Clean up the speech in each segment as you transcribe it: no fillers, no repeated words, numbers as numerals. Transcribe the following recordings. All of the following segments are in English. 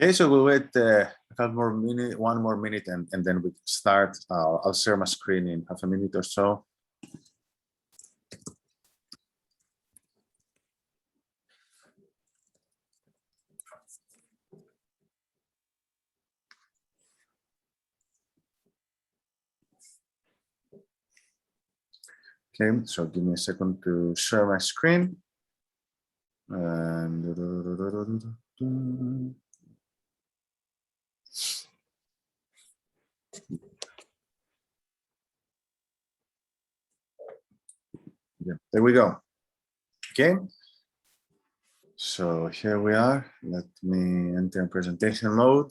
Okay, so we'll wait a couple more minute, one more minute, and then we start. I'll share my screen in half a minute or so. Okay, so give me a second to share my screen. And yeah, there we go. Okay, so here we are. Let me enter presentation mode,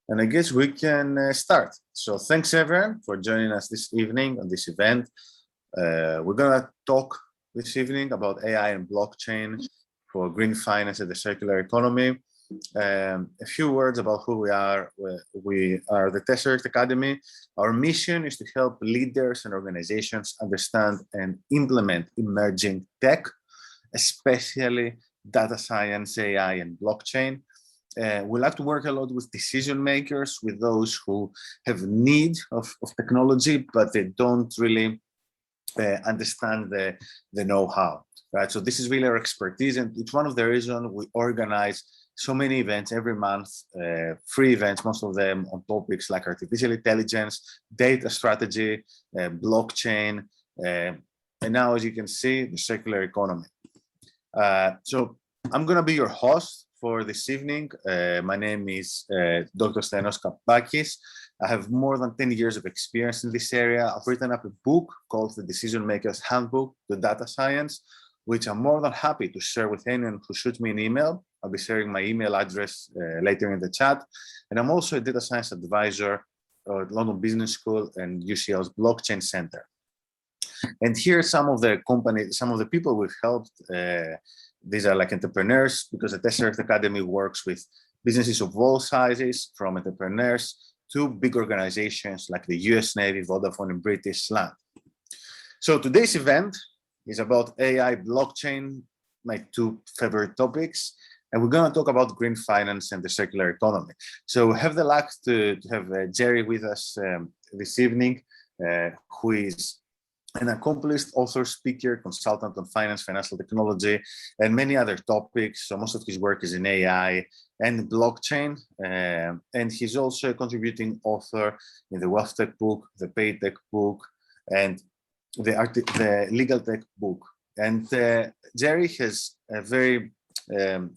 and I guess we can start. So thanks everyone for joining us this evening on this event. We're gonna talk this evening about AI and blockchain for green finance and the circular economy. A few words about who we are. We are the Tesseract Academy. Our mission is to help leaders and organizations understand and implement emerging tech, especially data science, AI, and blockchain. We like to work a lot with decision makers, with those who have need of technology, but they don't really understand the know-how, right? So this is really our expertise, and it's one of the reasons we organize so many events every month, free events, most of them on topics like artificial intelligence, data strategy, blockchain, and now, as you can see, the circular economy. So I'm going to be your host for this evening. My name is Dr. Stylianos Kampakis. I have more than 10 years of experience in this area. I've written up a book called The Decision Maker's Handbook to Data Science, which I'm more than happy to share with anyone who shoots me an email. I'll be sharing my email address later in the chat. And I'm also a data science advisor at London Business School and UCL's Blockchain Center. And here are some of the companies, some of the people we've helped. These are like entrepreneurs, because the Tesseract Academy works with businesses of all sizes, from entrepreneurs to big organizations like the US Navy, Vodafone, and British Land. So today's event is about AI, blockchain, my two favorite topics, and we're going to talk about green finance and the circular economy. So we have the luck to have Jerry with us this evening, who is an accomplished author, speaker, consultant on finance, financial technology, and many other topics. So most of his work is in AI and blockchain. And he's also a contributing author in the Wealth Tech book, the Pay Tech book, and the Legal Tech book. And Jerry has a very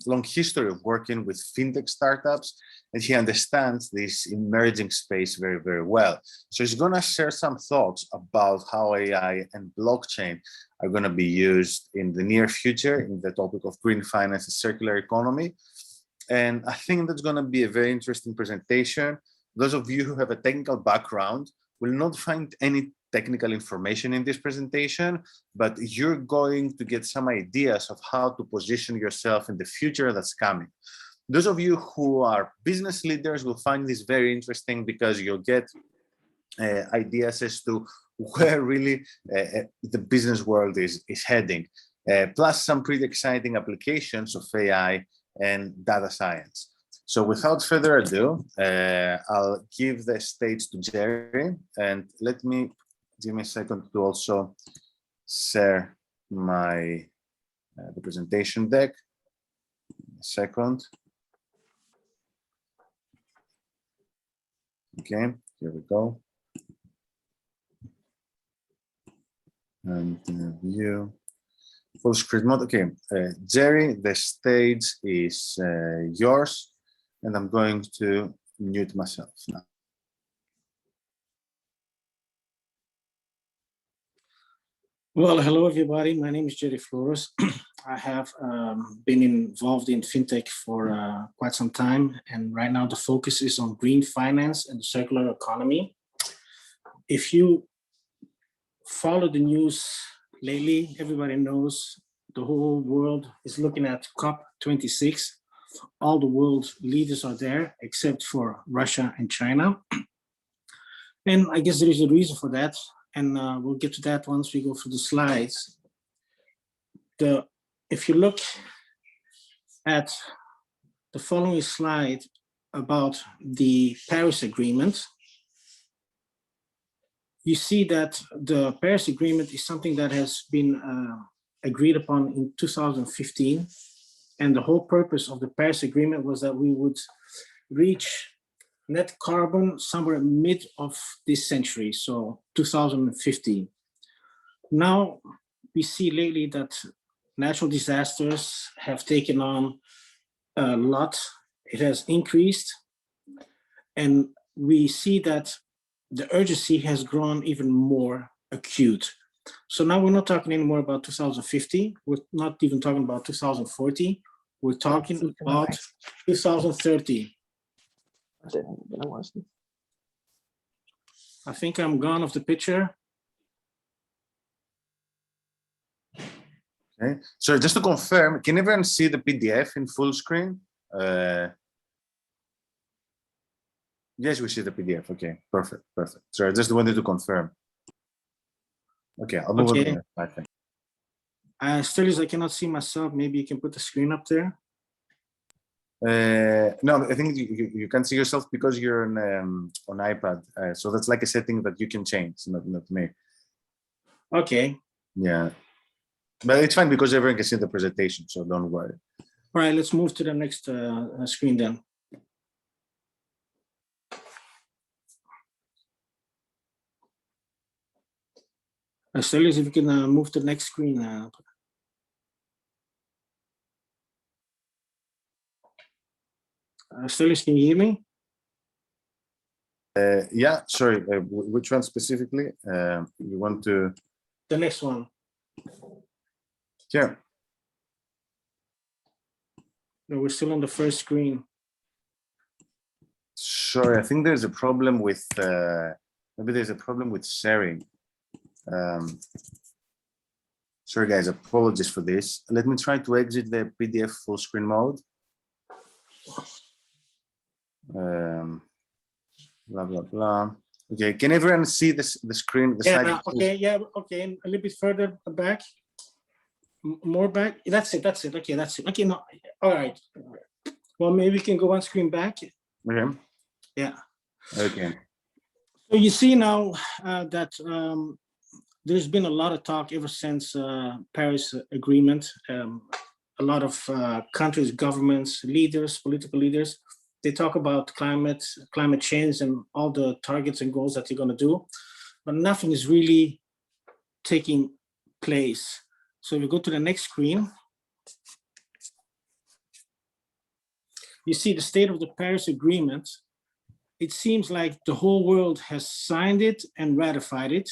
long history of working with fintech startups, and he understands this emerging space very, very well. So he's going to share some thoughts about how AI and blockchain are going to be used in the near future in the topic of green finance and circular economy. And I think that's going to be a very interesting presentation. Those of you who have a technical background will not find any technical information in this presentation, but you're going to get some ideas of how to position yourself in the future that's coming. Those of you who are business leaders will find this very interesting, because you'll get ideas as to where really the business world is heading, plus some pretty exciting applications of AI and data science. So without further ado, I'll give the stage to Jerry, and give me a second to also share my the presentation deck. A second. Okay, here we go. And view full screen mode. Okay, Jerry, the stage is yours, and I'm going to mute myself now. Well, hello, everybody. My name is Jerry Floros. I have been involved in fintech for quite some time. And right now the focus is on green finance and the circular economy. If you follow the news lately, everybody knows the whole world is looking at COP26. All the world leaders are there except for Russia and China. And I guess there is a reason for that. And we'll get to that once we go through the slides. If you look at the following slide, about the Paris Agreement, you see that the Paris Agreement is something that has been agreed upon in 2015. And the whole purpose of the Paris Agreement was that we would reach net carbon somewhere mid of this century, so 2050. Now we see lately that natural disasters have taken on a lot. It has increased, and we see that the urgency has grown even more acute. So now we're not talking anymore about 2050. We're not even talking about 2040. We're talking about 2030. I think I'm gone off the picture. Okay, so just to confirm, can everyone see the PDF in full screen? Yes, we see the PDF. Okay, perfect, perfect. So I just wanted to confirm. Okay, I'll move on to the next slide. Thank you. Stylianos, I cannot see myself. Maybe you can put the screen up there. No, I think you can see yourself because you're on iPad. So that's like a setting that you can change, not me. Okay. Yeah, but it's fine because everyone can see the presentation, so don't worry. All right, let's move to the next screen then. Stylianos, if you can move to the next screen. Stylianos, can you hear me? Yeah, sorry, which one specifically? You want to? The next one. Yeah. No, we're still on the first screen. Sorry, I think there's a problem with, maybe there's a problem with sharing. Sorry guys, apologies for this. Let me try to exit the PDF full screen mode. Blah, blah, blah. Okay, can everyone see this, the screen? The slide? Okay, yeah, okay, a little bit further back. More back, that's it, okay, that's it. Okay, no, all right. Well, maybe we can go one screen back. Okay. Yeah. Okay. So you see now that there's been a lot of talk ever since Paris Agreement. A lot of countries, governments, leaders, political leaders, they talk about climate change and all the targets and goals that they're going to do, but nothing is really taking place. So if you go to the next screen, you see the state of the Paris Agreement. It seems like the whole world has signed it and ratified it,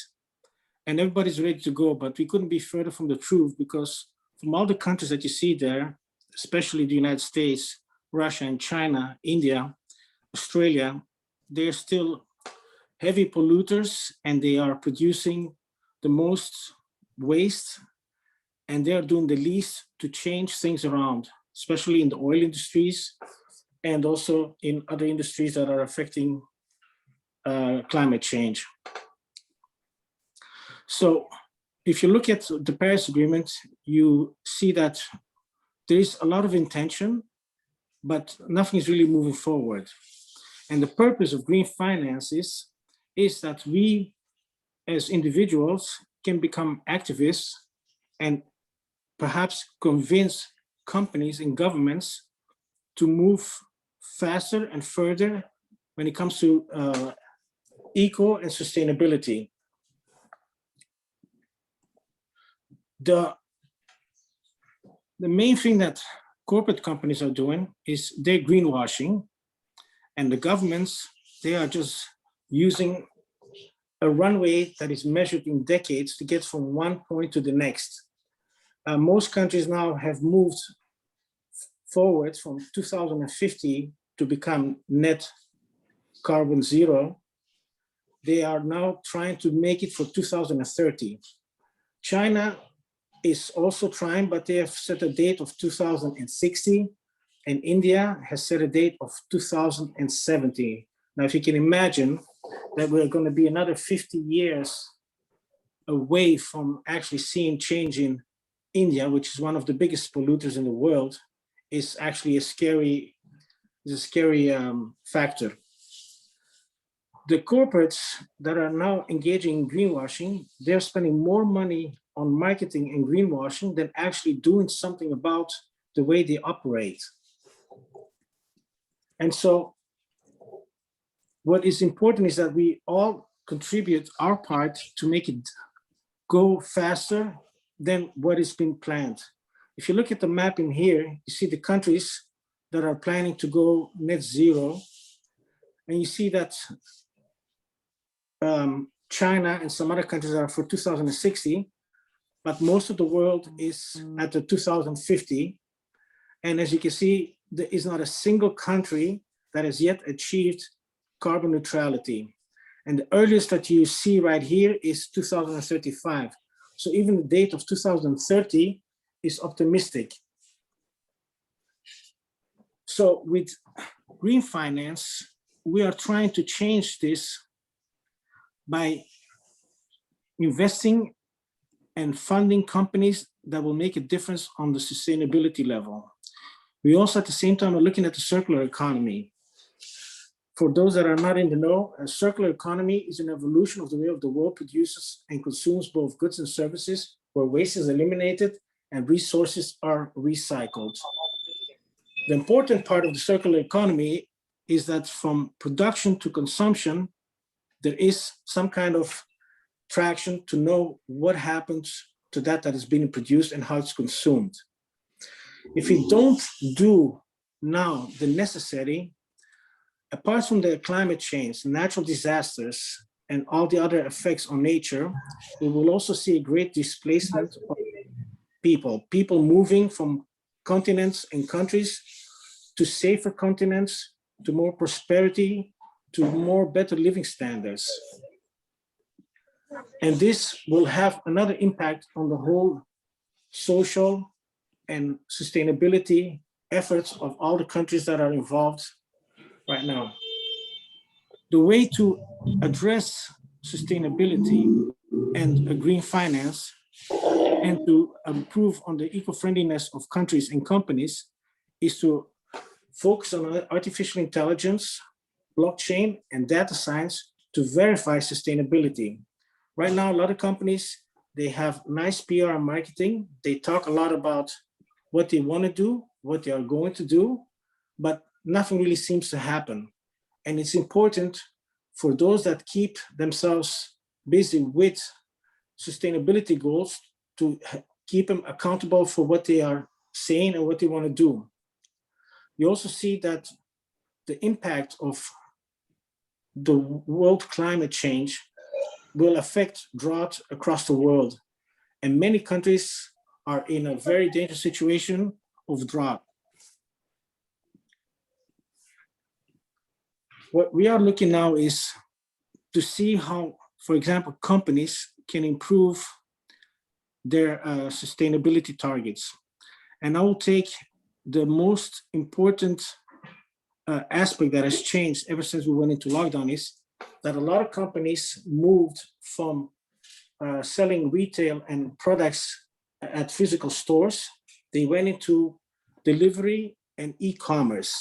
and everybody's ready to go, but we couldn't be further from the truth, because from all the countries that you see there, especially the United States, Russia and China, India, Australia, they're still heavy polluters and they are producing the most waste, and they're doing the least to change things around, especially in the oil industries and also in other industries that are affecting climate change. So if you look at the Paris Agreement, you see that there is a lot of intention, but nothing is really moving forward. And the purpose of green finance is that we as individuals can become activists and perhaps convince companies and governments to move faster and further when it comes to eco and sustainability. The main thing that corporate companies are doing is they're greenwashing, and the governments, they are just using a runway that is measured in decades to get from one point to the next. Most countries now have moved forward from 2050 to become net carbon zero. They are now trying to make it for 2030. China is also trying, but they have set a date of 2060, and India has set a date of 2070. Now, if you can imagine that we're going to be another 50 years away from actually seeing change in India, which is one of the biggest polluters in the world, is actually a scary is a scary factor. The corporates that are now engaging in greenwashing, they're spending more money on marketing and greenwashing than actually doing something about the way they operate. And so what is important is that we all contribute our part to make it go faster than what has been planned. If you look at the map in here, you see the countries that are planning to go net zero. And you see that China and some other countries are for 2060, but most of the world is at the 2050. And as you can see, there is not a single country that has yet achieved carbon neutrality. And the earliest that you see right here is 2035. So even the date of 2030 is optimistic. So with green finance, we are trying to change this by investing and funding companies that will make a difference on the sustainability level. We also at the same time are looking at the circular economy. For those that are not in the know, a circular economy is an evolution of the way the world produces and consumes both goods and services, where waste is eliminated and resources are recycled. The important part of the circular economy is that from production to consumption, there is some kind of traction to know what happens to that is being produced and how it's consumed. If we don't do now the necessary, apart from the climate change, natural disasters, and all the other effects on nature, we will also see a great displacement of people moving from continents and countries to safer continents, to more prosperity, to more better living standards. And this will have another impact on the whole social and sustainability efforts of all the countries that are involved right now. The way to address sustainability and a green finance and to improve on the eco-friendliness of countries and companies is to focus on artificial intelligence, blockchain, and data science to verify sustainability. Right now, a lot of companies, they have nice PR and marketing. They talk a lot about what they want to do, what they are going to do, but nothing really seems to happen. And it's important for those that keep themselves busy with sustainability goals to keep them accountable for what they are saying and what they want to do. You also see that the impact of the world climate change will affect drought across the world. And many countries are in a very dangerous situation of drought. What we are looking now is to see how, for example, companies can improve their sustainability targets. And I will take the most important aspect that has changed ever since we went into lockdown is that a lot of companies moved from selling retail and products at physical stores. They went into delivery and e-commerce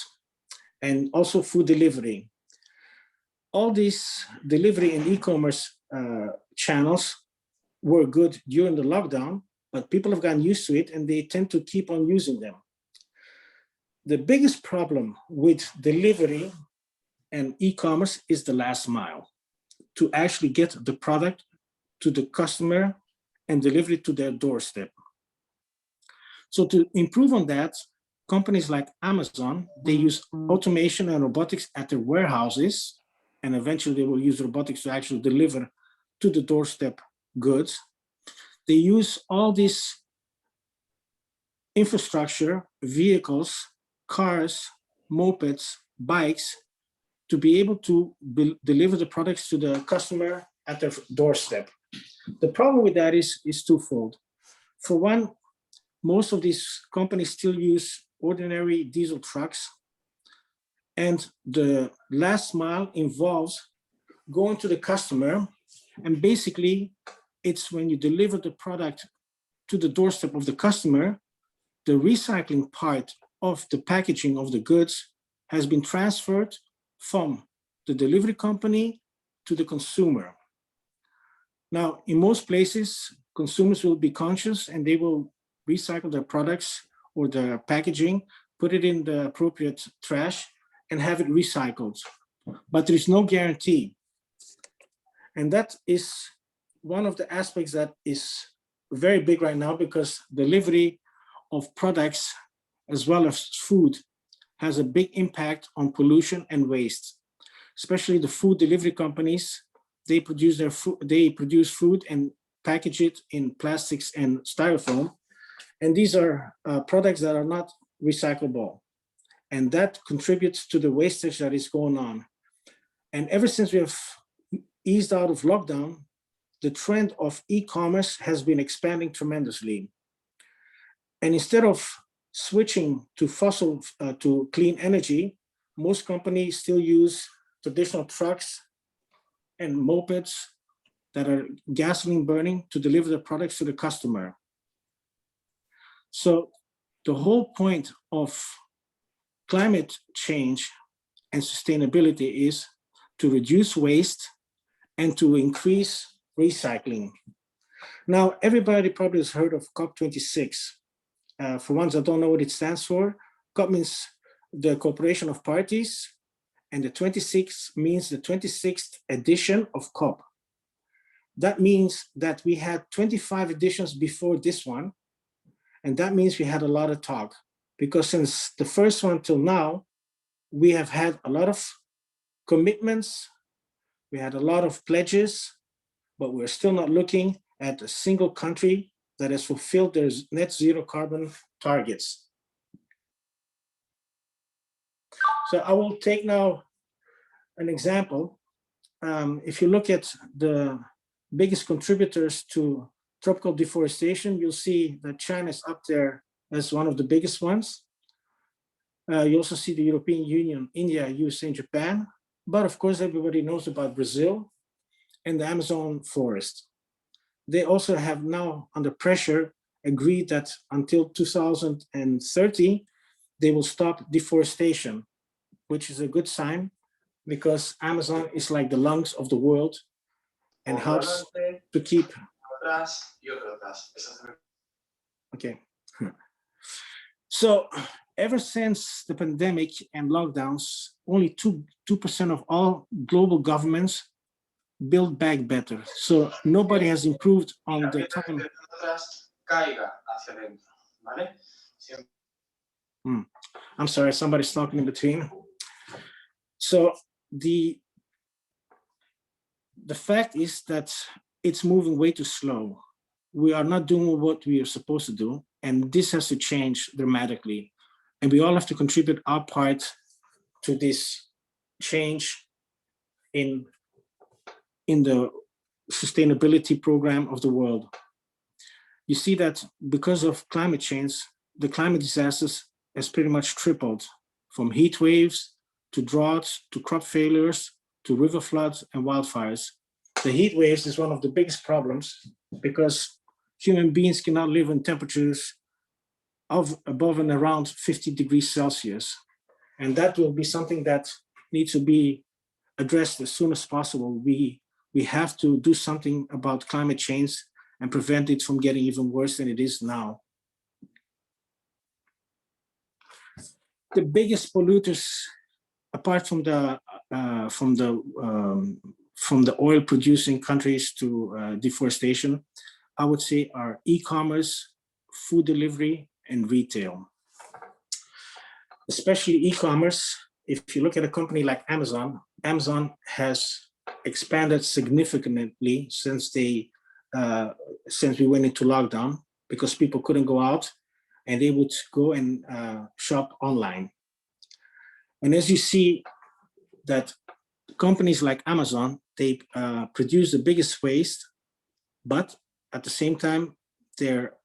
and also food delivery. All these delivery and e-commerce channels were good during the lockdown, but people have gotten used to it and they tend to keep on using them. The biggest problem with delivery and e-commerce is the last mile, to actually get the product to the customer and deliver it to their doorstep. So to improve on that, companies like Amazon, they use automation and robotics at their warehouses, and eventually they will use robotics to actually deliver to the doorstep goods. They use all this infrastructure, vehicles, cars, mopeds, bikes, to be able to deliver the products to the customer at their doorstep. The problem with that is twofold. For one, most of these companies still use ordinary diesel trucks, and the last mile involves going to the customer, and basically it's when you deliver the product to the doorstep of the customer, the recycling part of the packaging of the goods has been transferred from the delivery company to the consumer. Now, in most places, consumers will be conscious and they will recycle their products or their packaging, put it in the appropriate trash and have it recycled. But there is no guarantee. And that is one of the aspects that is very big right now, because delivery of products as well as food has a big impact on pollution and waste. Especially the food delivery companies, they produce food and package it in plastics and styrofoam. And these are products that are not recyclable. And that contributes to the wastage that is going on. And ever since we have eased out of lockdown, the trend of e-commerce has been expanding tremendously. And instead of switching to clean energy, most companies still use traditional trucks and mopeds that are gasoline burning to deliver the products to the customer. So the whole point of climate change and sustainability is to reduce waste and to increase recycling. Now, everybody probably has heard of COP26. For ones that don't know what it stands for, COP means the Cooperation of Parties, and the 26 means the 26th edition of COP. That means that we had 25 editions before this one, and that means we had a lot of talk, because since the first one till now, we have had a lot of commitments, we had a lot of pledges, but we're still not looking at a single country that has fulfilled their net zero carbon targets. So I will take now an example. If you look at the biggest contributors to tropical deforestation, you'll see that China is up there as one of the biggest ones. You also see the European Union, India, USA, and Japan. But of course, everybody knows about Brazil and the Amazon forest. They also have now, under pressure, agreed that until 2030, they will stop deforestation, which is a good sign, because Amazon is like the lungs of the world and helps to keep. Okay. So ever since the pandemic and lockdowns, only 2% of all global governments build back better. So nobody has improved on the time. I'm sorry, somebody's talking in between. So the fact is that it's moving way too slow. We are not doing what we are supposed to do, and this has to change dramatically. And we all have to contribute our part to this change in the sustainability program of the world. You see that because of climate change, the climate disasters has pretty much tripled, from heat waves to droughts to crop failures to river floods and wildfires. The heat waves is one of the biggest problems, because human beings cannot live in temperatures of above and around 50 degrees Celsius. And that will be something that needs to be addressed as soon as possible. We have to do something about climate change and prevent it from getting even worse than it is now. The biggest polluters, apart from the oil-producing countries to deforestation, I would say are e-commerce, food delivery, and retail. Especially e-commerce. If you look at a company like Amazon, Amazon has expanded significantly since we went into lockdown, because people couldn't go out and they would go and shop online. And as you see that companies like Amazon, they produce the biggest waste, but at the same time, their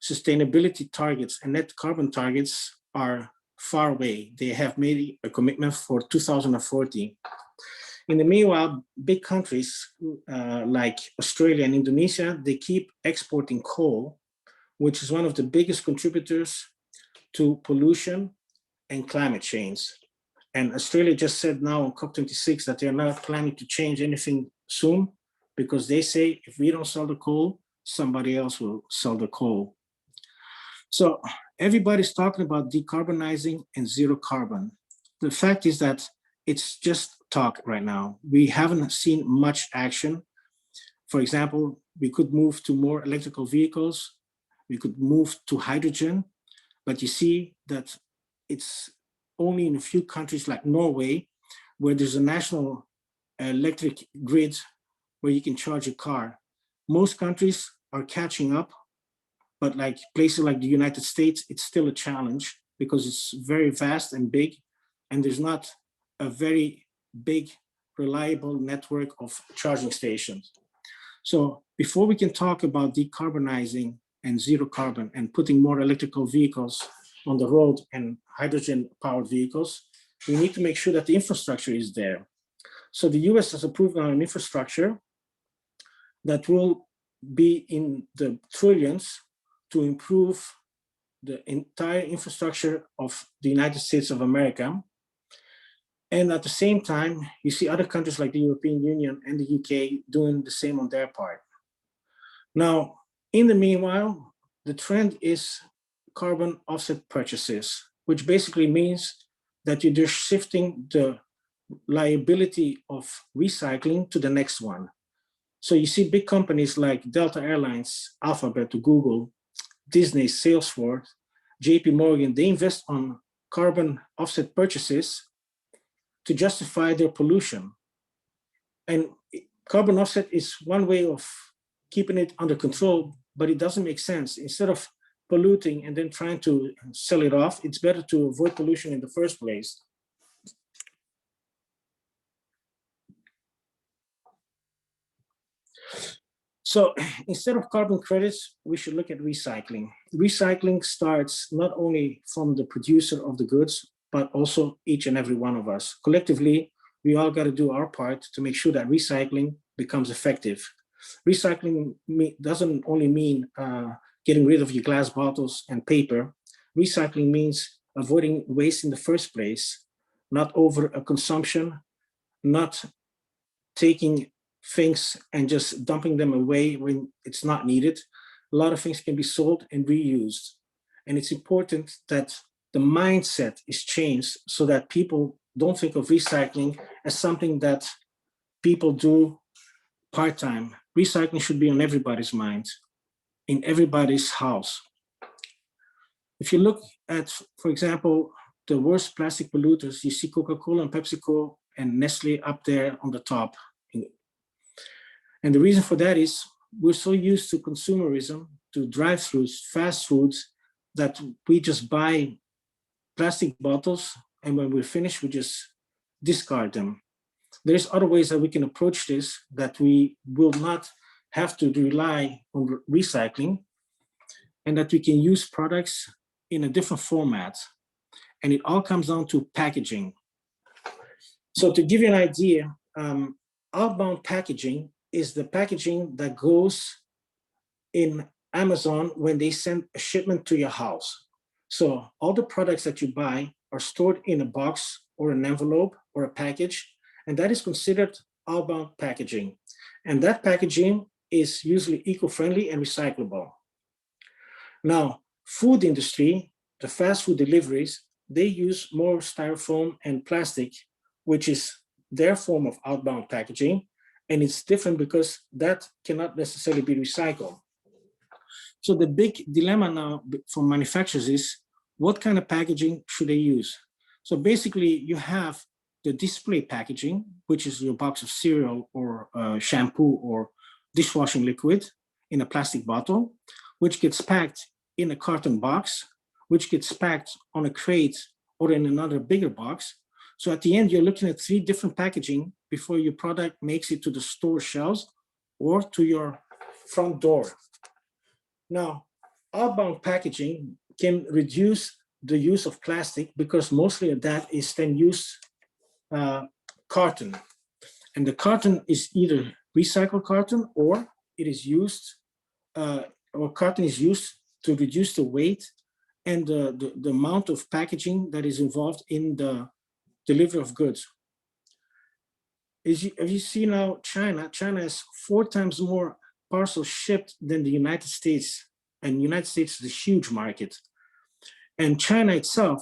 sustainability targets and net carbon targets are far away. They have made a commitment for 2040. In the meanwhile, big countries like Australia and Indonesia, they keep exporting coal, which is one of the biggest contributors to pollution and climate change. And Australia just said now on COP26 that they're not planning to change anything soon, because they say if we don't sell the coal, somebody else will sell the coal. So everybody's talking about decarbonizing and zero carbon. The fact is that it's just talk right now. We haven't seen much action. For example, we could move to more electrical vehicles. We could move to hydrogen, but you see that it's only in a few countries like Norway, where there's a national electric grid where you can charge a car. Most countries are catching up, but like places like the United States, it's still a challenge because it's very vast and big, and there's not a very big, reliable network of charging stations. So before we can talk about decarbonizing and zero carbon and putting more electrical vehicles on the road and hydrogen-powered vehicles, we need to make sure that the infrastructure is there. So the US has approved now an infrastructure that will be in the trillions to improve the entire infrastructure of the United States of America. And at the same time, you see other countries like the European Union and the UK doing the same on their part. Now, in the meanwhile, the trend is carbon offset purchases, which basically means that you're just shifting the liability of recycling to the next one. So you see big companies like Delta Airlines, Alphabet, Google, Disney, Salesforce, JP Morgan, they invest on carbon offset purchases to justify their pollution. And carbon offset is one way of keeping it under control, but it doesn't make sense. Instead of polluting and then trying to sell it off, it's better to avoid pollution in the first place. So instead of carbon credits, we should look at recycling. Recycling starts not only from the producer of the goods, but also each and every one of us. Collectively, we all got to do our part to make sure that recycling becomes effective. Recycling doesn't only mean getting rid of your glass bottles and paper. Recycling means avoiding waste in the first place, not over a consumption, not taking things and just dumping them away when it's not needed. A lot of things can be sold and reused. And it's important that the mindset is changed so that people don't think of recycling as something that people do part-time. Recycling should be on everybody's mind, in everybody's house. If you look at, for example, the worst plastic polluters, you see Coca-Cola and PepsiCo and Nestle up there on the top. And the reason for that is we're so used to consumerism, to drive-thrus, fast foods, that we just buy plastic bottles, and when we're finished, we just discard them. There's other ways that we can approach this, that we will not have to rely on recycling, and that we can use products in a different format. And it all comes down to packaging. So to give you an idea, outbound packaging is the packaging that goes in Amazon when they send a shipment to your house. So all the products that you buy are stored in a box or an envelope or a package, and that is considered outbound packaging. And that packaging is usually eco-friendly and recyclable. Now, food industry, the fast food deliveries, they use more styrofoam and plastic, which is their form of outbound packaging. And it's different because that cannot necessarily be recycled. So the big dilemma now for manufacturers is, what kind of packaging should they use? So basically you have the display packaging, which is your box of cereal or shampoo or dishwashing liquid in a plastic bottle, which gets packed in a carton box, which gets packed on a crate or in another bigger box. So at the end, you're looking at 3 different packaging before your product makes it to the store shelves or to your front door. Now, outbound packaging can reduce the use of plastic because mostly of that is then used carton. And the carton is either recycled carton or it is used, or carton is used to reduce the weight and the amount of packaging that is involved in the delivery of goods. As you see now, China has 4 times more parcels shipped than the United States. And the United States is a huge market. And China itself,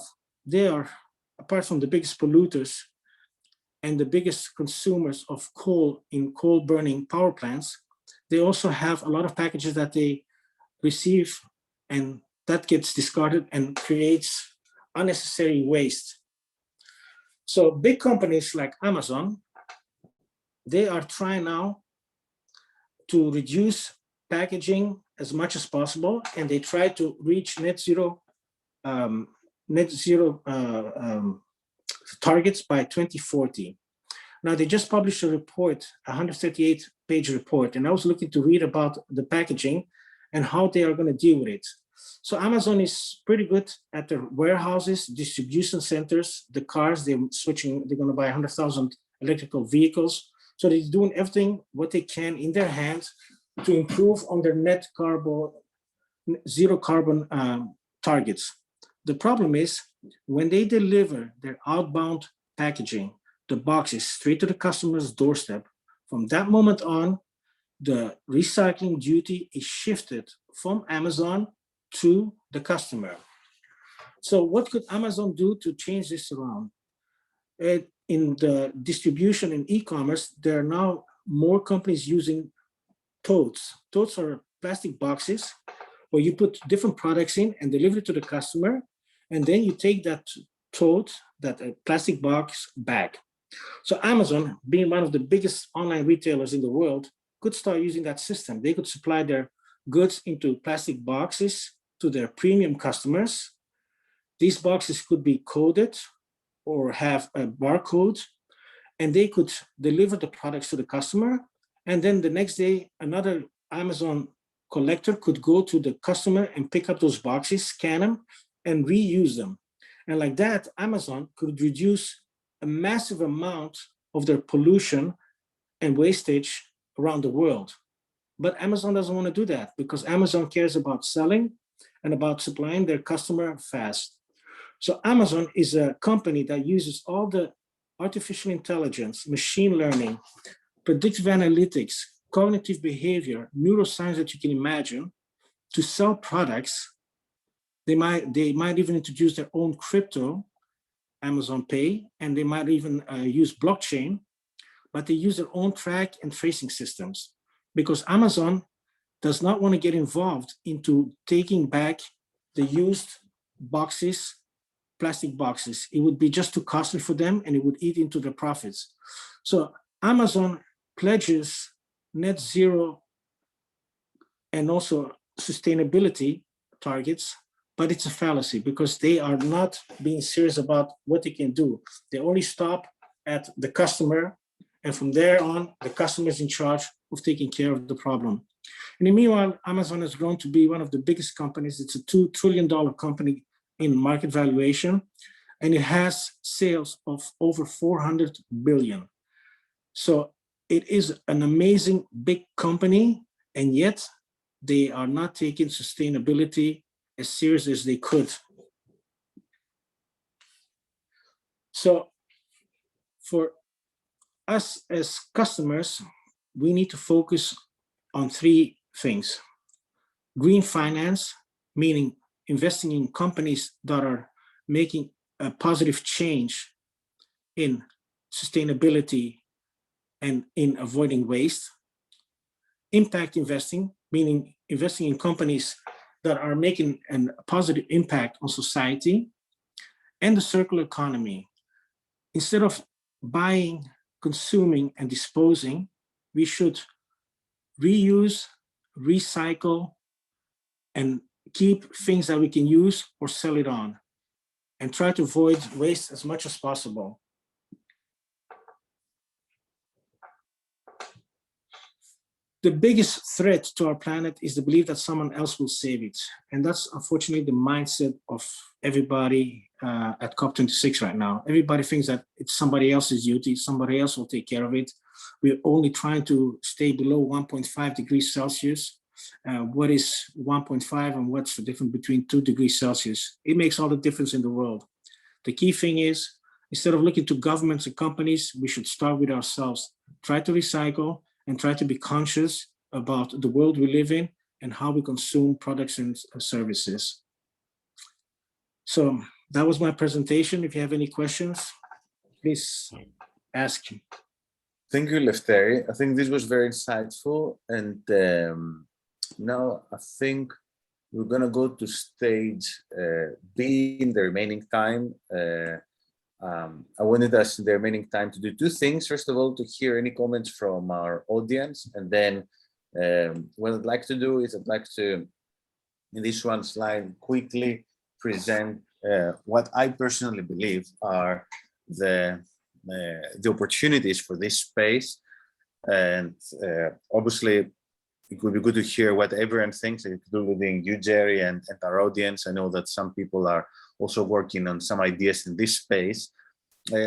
they are, apart from the biggest polluters and the biggest consumers of coal in coal burning power plants, they also have a lot of packages that they receive, and that gets discarded and creates unnecessary waste. So big companies like Amazon, they are trying now to reduce packaging as much as possible, and they try to reach net zero targets by 2040. Now, they just published a report, a 138-page report, and I was looking to read about the packaging and how they are going to deal with it. So Amazon is pretty good at their warehouses, distribution centers, the cars. They're going to buy 100,000 electrical vehicles. So they're doing everything what they can in their hands to improve on their zero carbon targets. The problem is when they deliver their outbound packaging, the boxes straight to the customer's doorstep, from that moment on, the recycling duty is shifted from Amazon to the customer. So what could Amazon do to change this around? In the distribution and e-commerce, there are now more companies using totes. Totes are plastic boxes where you put different products in and deliver it to the customer. And then you take that tote, that plastic box back. So Amazon, being one of the biggest online retailers in the world, could start using that system. They could supply their goods into plastic boxes to their premium customers. These boxes could be coded or have a barcode, and they could deliver the products to the customer. And then the next day, another Amazon collector could go to the customer and pick up those boxes, scan them, and reuse them. And like that, Amazon could reduce a massive amount of their pollution and wastage around the world. But Amazon doesn't want to do that because Amazon cares about selling and about supplying their customer fast. So Amazon is a company that uses all the artificial intelligence, machine learning, predictive analytics, cognitive behavior, neuroscience that you can imagine to sell products. They might even introduce their own crypto, Amazon Pay, and they might even use blockchain, but they use their own track and tracing systems because Amazon does not want to get involved into taking back the used boxes, plastic boxes. It would be just too costly for them and it would eat into their profits. So Amazon pledges net zero and also sustainability targets, but it's a fallacy because they are not being serious about what they can do. They only stop at the customer, and from there on, the customer is in charge of taking care of the problem. And in the meanwhile, Amazon has grown to be one of the biggest companies. It's a $2 trillion company in market valuation, and it has sales of over 400 billion. So it is an amazing big company, and yet they are not taking sustainability as serious as they could. So for us as customers, we need to focus on 3 things. Green finance, meaning investing in companies that are making a positive change in sustainability and in avoiding waste. Impact investing, meaning investing in companies that are making a positive impact on society. And the circular economy. Instead of buying, consuming, and disposing, we should reuse, recycle, and keep things that we can use or sell it on, and try to avoid waste as much as possible. The biggest threat to our planet is the belief that someone else will save it. And that's unfortunately the mindset of everybody at COP26 right now. Everybody thinks that it's somebody else's duty, somebody else will take care of it. We're only trying to stay below 1.5 degrees Celsius. What is 1.5 and what's the difference between 2 degrees Celsius? It makes all the difference in the world. The key thing is Instead of looking to governments and companies, we should start with ourselves. Try to recycle and try to be conscious about the world we live in and how we consume products and services. So that was my presentation. If you have any questions, please ask. Thank you, Eleftheri. I think this was very insightful. And now I think we're going to go to stage B in the remaining time. I wanted us in the remaining time to do two things. First of all, to hear any comments from our audience. And then what I'd like to do is I'd like to, in this one slide, quickly present what I personally believe are the opportunities for this space. And obviously, it would be good to hear what everyone thinks, including you, Jerry, and our audience. I know that some people are also working on some ideas in this space.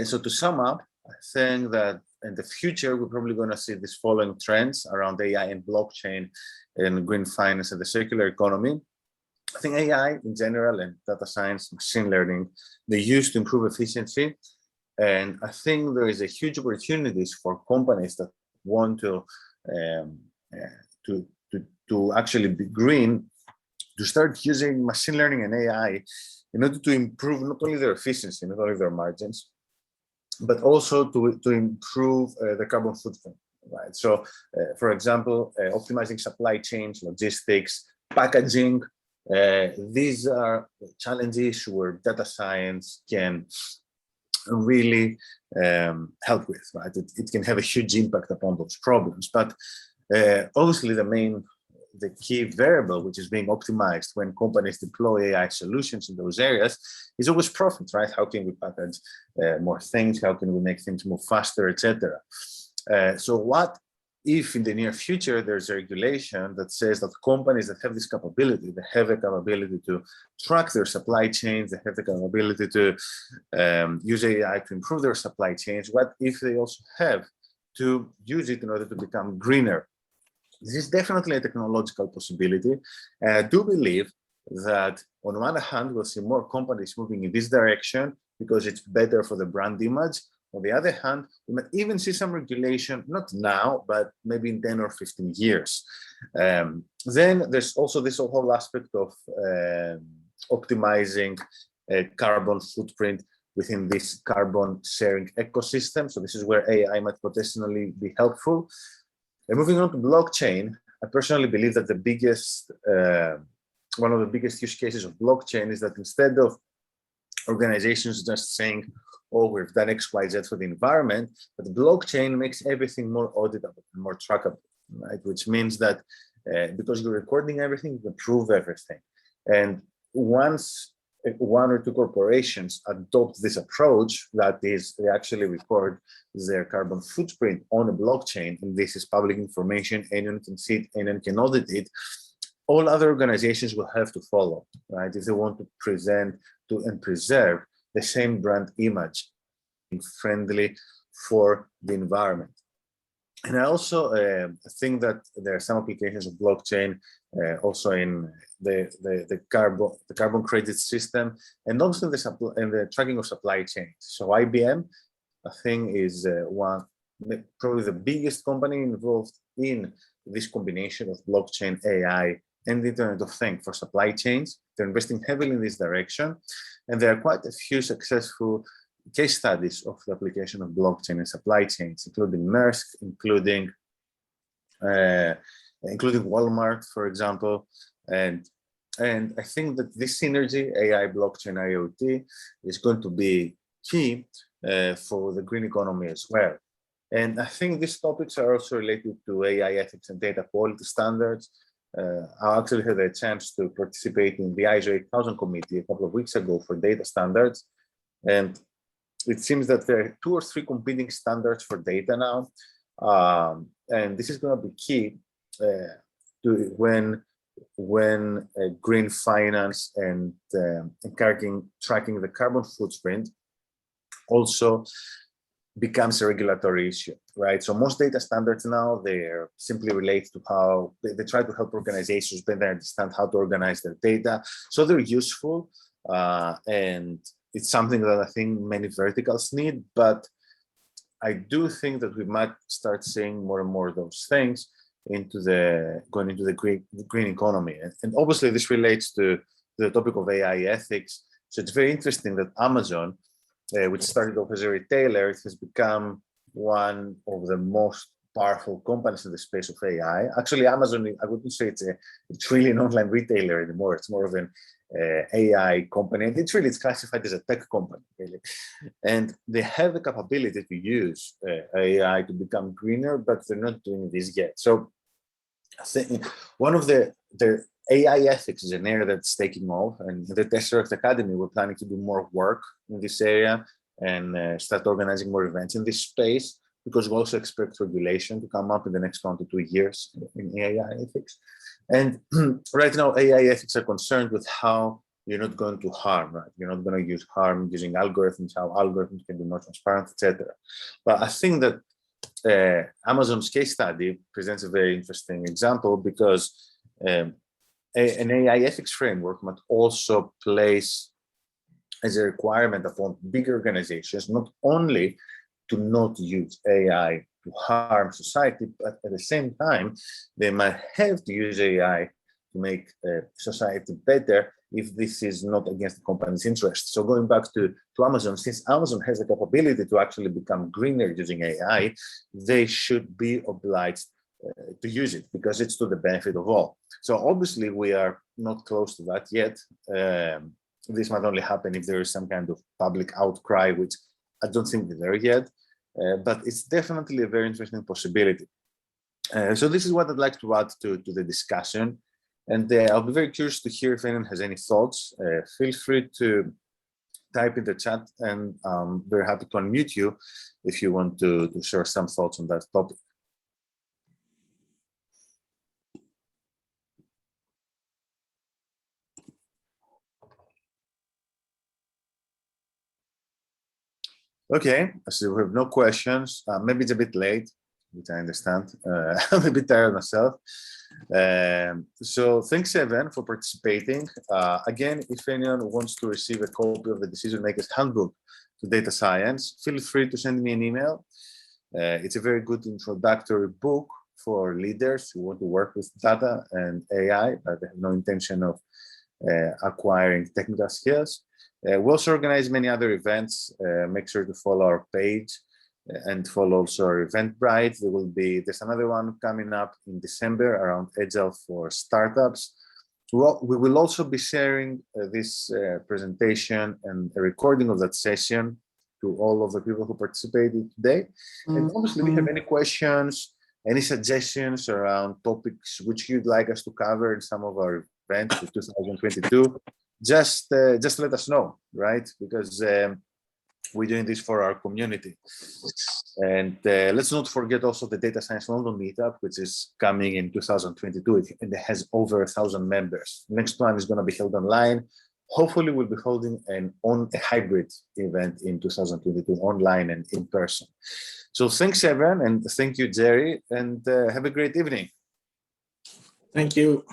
So to sum up, I think that in the future, we're probably going to see these following trends around AI and blockchain and green finance and the circular economy. I think AI in general and data science, machine learning, they used to improve efficiency. And I think there is a huge opportunities for companies that want to actually be green, to start using machine learning and AI in order to improve not only their efficiency, not only their margins, but also to improve the carbon footprint, right? So, for example, optimizing supply chains, logistics, packaging. These are challenges where data science can really help with, right? It can have a huge impact upon those problems. But obviously, the key variable which is being optimized when companies deploy AI solutions in those areas is always profit, right? How can we package more things? How can we make things move faster, etc.? So what if in the near future there's a regulation that says that companies that have this capability, they have the capability to track their supply chains, they have the capability to use AI to improve their supply chains, what if they also have to use it in order to become greener? This is definitely a technological possibility. I do believe that on one hand, we'll see more companies moving in this direction because it's better for the brand image. On the other hand, we might even see some regulation, not now, but maybe in 10 or 15 years. Then there's also this whole aspect of optimizing a carbon footprint within this carbon sharing ecosystem. So this is where AI might potentially be helpful. And moving on to blockchain, I personally believe that one of the biggest use cases of blockchain is that instead of organizations just saying, oh, we've done X, Y, Z for the environment, but the blockchain makes everything more auditable and more trackable, right? Which means that because you're recording everything, you can prove everything. And once one or two corporations adopt this approach, that is, they actually record their carbon footprint on a blockchain, and this is public information, anyone can see it, anyone can audit it, all other organizations will have to follow, right? If they want to present to and preserve the same brand image, friendly for the environment. And I also think that there are some applications of blockchain also in the carbon credit system, and also in the tracking of supply chains. So IBM, I think, is probably the biggest company involved in this combination of blockchain, AI, and the Internet of Things for supply chains. They're investing heavily in this direction, and there are quite a few successful case studies of the application of blockchain in supply chains, including Maersk, including Walmart, for example. And I think that this synergy, AI, blockchain, IoT, is going to be key for the green economy as well. And I think these topics are also related to AI ethics and data quality standards. I actually had a chance to participate in the ISO 8000 committee a couple of weeks ago for data standards. And it seems that there are 2 or 3 competing standards for data now. And this is going to be key to when green finance and tracking the carbon footprint also becomes a regulatory issue, right? So most data standards now, they're simply relate to how they try to help organizations better understand how to organize their data. So they're useful, and it's something that I think many verticals need, but I do think that we might start seeing more and more of those things going into the green economy. And obviously this relates to the topic of AI ethics. So it's very interesting that Amazon, which started off as a retailer, it has become one of the most powerful companies in the space of AI. Actually, Amazon, I wouldn't say it's really an online retailer anymore. It's more of an AI company. And it's classified as a tech company, really. And they have the capability to use AI to become greener, but they're not doing this yet. So I think one of the AI ethics is an area that's taking off, and the Tesseract Academy, we're planning to do more work in this area and start organizing more events in this space, because we also expect regulation to come up in the next 1 to 2 years in AI ethics. And right now, AI ethics are concerned with how you're not going to harm, right? You're not going to use harm using algorithms, how algorithms can be more transparent, etc. But I think that Amazon's case study presents a very interesting example, because an AI ethics framework might also place as a requirement upon big organizations, not only to not use AI to harm society, but at the same time, they might have to use AI to make society better if this is not against the company's interest. So going back to Amazon, since Amazon has the capability to actually become greener using AI, they should be obliged to use it, because it's to the benefit of all. So obviously we are not close to that yet. This might only happen if there is some kind of public outcry, which I don't think is there yet, but it's definitely a very interesting possibility. So this is what I'd like to add to the discussion. And I'll be very curious to hear if anyone has any thoughts. Feel free to type in the chat, and I'm very happy to unmute you if you want to share some thoughts on that topic. Okay, so we have no questions. Maybe it's a bit late, which I understand. I'm a bit tired myself. So thanks everyone for participating. Again, if anyone wants to receive a copy of the Decision Makers Handbook to Data Science, feel free to send me an email. It's a very good introductory book for leaders who want to work with data and AI, but they have no intention of acquiring technical skills. We also organize many other events. Make sure to follow our page and follow also our Eventbrite. There's another one coming up in December around Agile for startups. We will also be sharing this presentation and a recording of that session to all of the people who participated today. And obviously, if you have any questions, any suggestions around topics which you'd like us to cover in some of our events for 2022, just let us know, right? Because we're doing this for our community. And let's not forget also the Data Science London meetup, which is coming in 2022, and it has over 1,000 members. Next one is going to be held online. Hopefully, we'll be holding a hybrid event in 2022, online and in person. So thanks, everyone, and thank you, Jerry, and have a great evening. Thank you.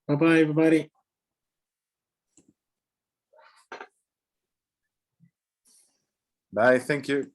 Bye-bye, everybody. Bye, thank you.